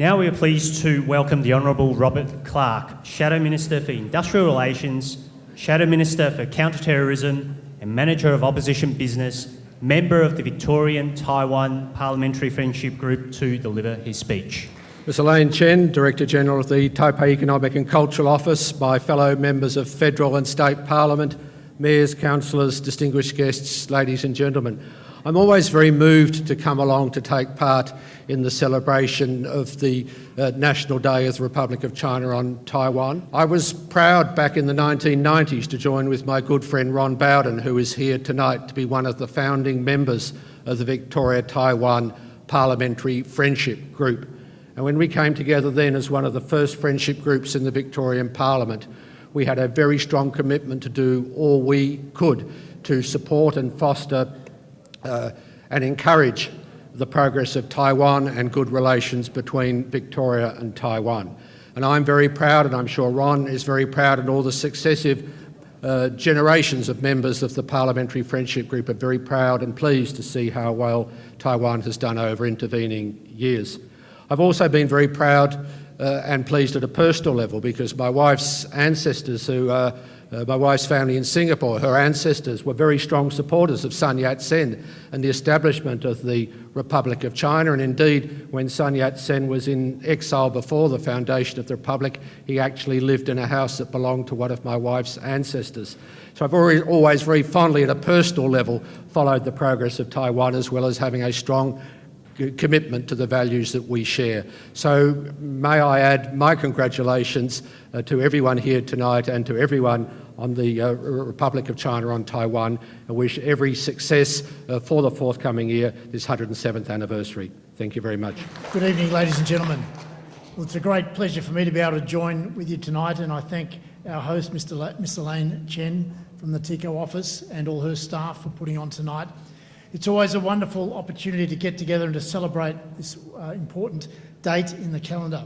Now we are pleased to welcome the Honourable Robert Clark, Shadow Minister for Industrial Relations, Shadow Minister for Counter-Terrorism and Manager of Opposition Business, member of the Victorian-Taiwan Parliamentary Friendship Group, to deliver his speech. Ms Elaine Chen, Director-General of the Taipei Economic and Cultural Office, my fellow members of Federal and State Parliament, Mayors, Councillors, distinguished guests, ladies and gentlemen. I'm always very moved to come along to take part in the celebration of the National Day of the Republic of China on Taiwan. I was proud back in the 1990s to join with my good friend Ron Bowden, who is here tonight, to be one of the founding members of the Victoria-Taiwan Parliamentary Friendship Group. And when we came together then as one of the first friendship groups in the Victorian Parliament, we had a very strong commitment to do all we could to support and foster and encourage the progress of Taiwan and good relations between Victoria and Taiwan. And I'm very proud, and I'm sure Ron is very proud, and all the successive generations of members of the Parliamentary Friendship Group are very proud and pleased to see how well Taiwan has done over intervening years. I've also been very proud and pleased at a personal level because my wife's ancestors, my wife's family in Singapore, her ancestors were very strong supporters of Sun Yat-sen and the establishment of the Republic of China. And indeed, when Sun Yat-sen was in exile before the foundation of the Republic, he actually lived in a house that belonged to one of my wife's ancestors. So I've always very fondly, at a personal level, followed the progress of Taiwan, as well as having a strong commitment to the values that we share. So may I add my congratulations to everyone here tonight and to everyone on the Republic of China on Taiwan, and wish every success for the forthcoming year, this 107th anniversary. Thank you very much. Good evening, ladies and gentlemen. Well, it's a great pleasure for me to be able to join with you tonight, and I thank our host, Miss Elaine Chen from the TICO office, and all her staff for putting on tonight. It's always a wonderful opportunity to get together and to celebrate this important date in the calendar.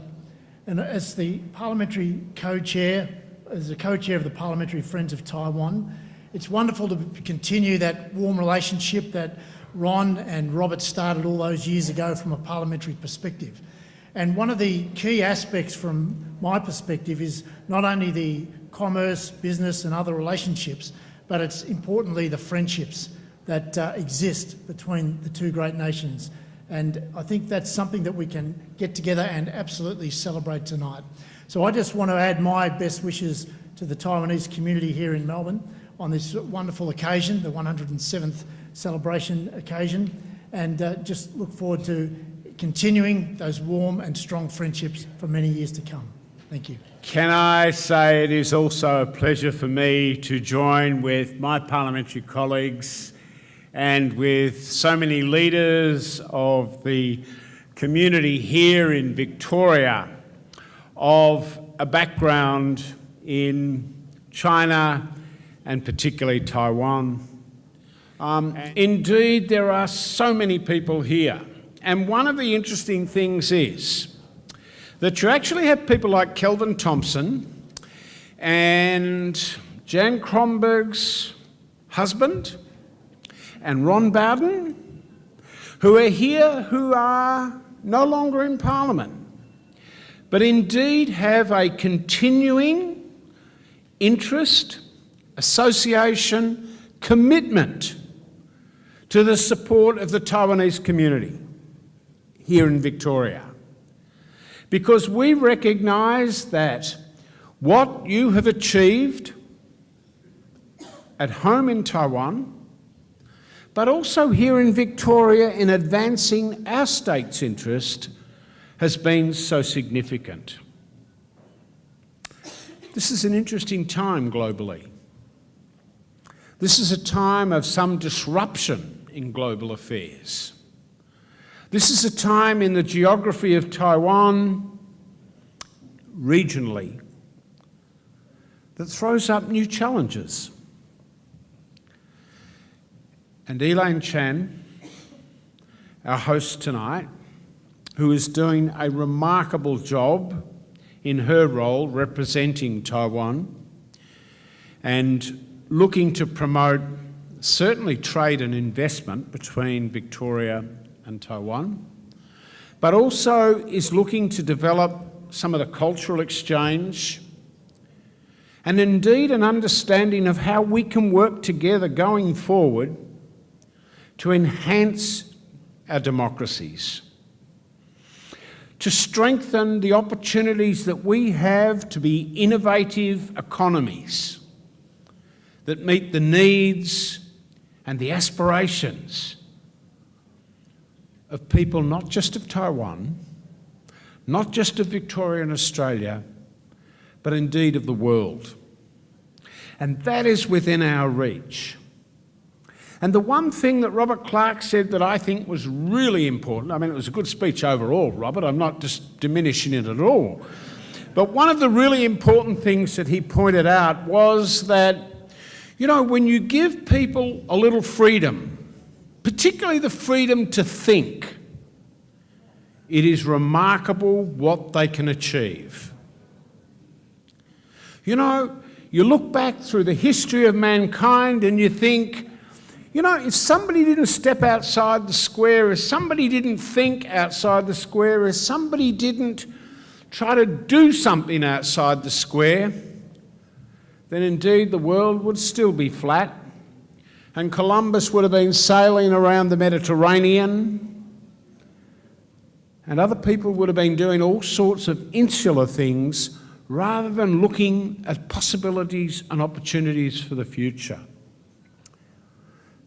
And as the parliamentary co-chair, as the co-chair of the Parliamentary Friends of Taiwan, it's wonderful to continue that warm relationship that Ron and Robert started all those years ago from a parliamentary perspective. And one of the key aspects from my perspective is not only the commerce, business and other relationships, but it's importantly the friendships that exist between the two great nations. And I think that's something that we can get together and absolutely celebrate tonight. So I just want to add my best wishes to the Taiwanese community here in Melbourne on this wonderful occasion, the 107th celebration occasion, and just look forward to continuing those warm and strong friendships for many years to come. Thank you. Can I say it is also a pleasure for me to join with my parliamentary colleagues and with so many leaders of the community here in Victoria of a background in China and particularly Taiwan. Indeed, there are so many people here. And one of the interesting things is that you actually have people like Kelvin Thompson and Jan Kronberg's husband and Ron Bowden, who are here, who are no longer in Parliament, but indeed have a continuing interest, association, commitment to the support of the Taiwanese community here in Victoria. Because we recognise that what you have achieved at home in Taiwan, but also here in Victoria in advancing our state's interest, has been so significant. This is an interesting time globally. This is a time of some disruption in global affairs. This is a time in the geography of Taiwan, regionally, that throws up new challenges. And Elaine Chen, our host tonight, who is doing a remarkable job in her role representing Taiwan and looking to promote certainly trade and investment between Victoria and Taiwan, but also is looking to develop some of the cultural exchange and indeed an understanding of how we can work together going forward to enhance our democracies, to strengthen the opportunities that we have to be innovative economies that meet the needs and the aspirations of people not just of Taiwan, not just of Victoria and Australia, but indeed of the world. And that is within our reach. And the one thing that Robert Clark said that I think was really important, I mean, it was a good speech overall, Robert, I'm not just diminishing it at all, but one of the really important things that he pointed out was that, you know, when you give people a little freedom, particularly the freedom to think, it is remarkable what they can achieve. You know, you look back through the history of mankind and you think, you know, if somebody didn't step outside the square, if somebody didn't think outside the square, if somebody didn't try to do something outside the square, then indeed the world would still be flat, and Columbus would have been sailing around the Mediterranean, and other people would have been doing all sorts of insular things rather than looking at possibilities and opportunities for the future.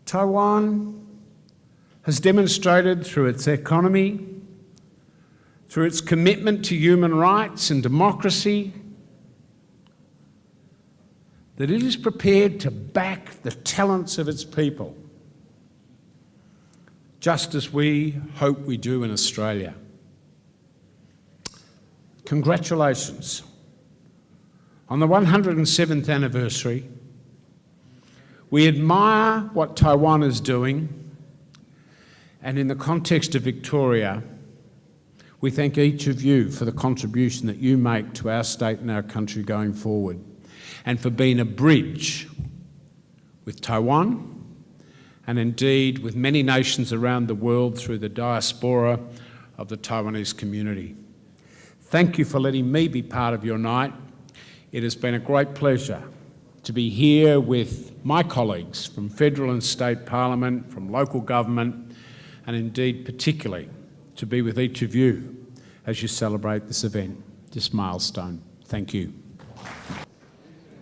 Taiwan has demonstrated through its economy, through its commitment to human rights and democracy, that it is prepared to back the talents of its people, just as we hope we do in Australia. Congratulations on the 107th anniversary. We admire what Taiwan is doing, and in the context of Victoria, we thank each of you for the contribution that you make to our state and our country going forward, and for being a bridge with Taiwan and indeed with many nations around the world through the diaspora of the Taiwanese community. Thank you for letting me be part of your night. It has been a great pleasure to be here with my colleagues from federal and state parliament, from local government, and indeed particularly to be with each of you as you celebrate this event, this milestone. Thank you.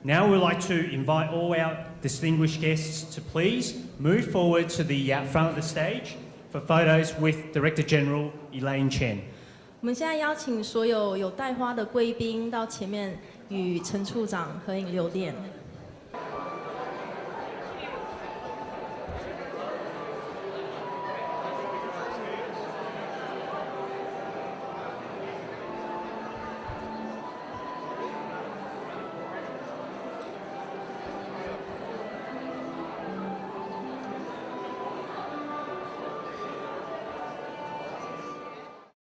Now we'd like to invite all our distinguished guests to please move forward to the front of the stage for photos with Director General Elaine Chen. 我们现在邀请所有有带花的贵宾到前面与陈处长合影留念。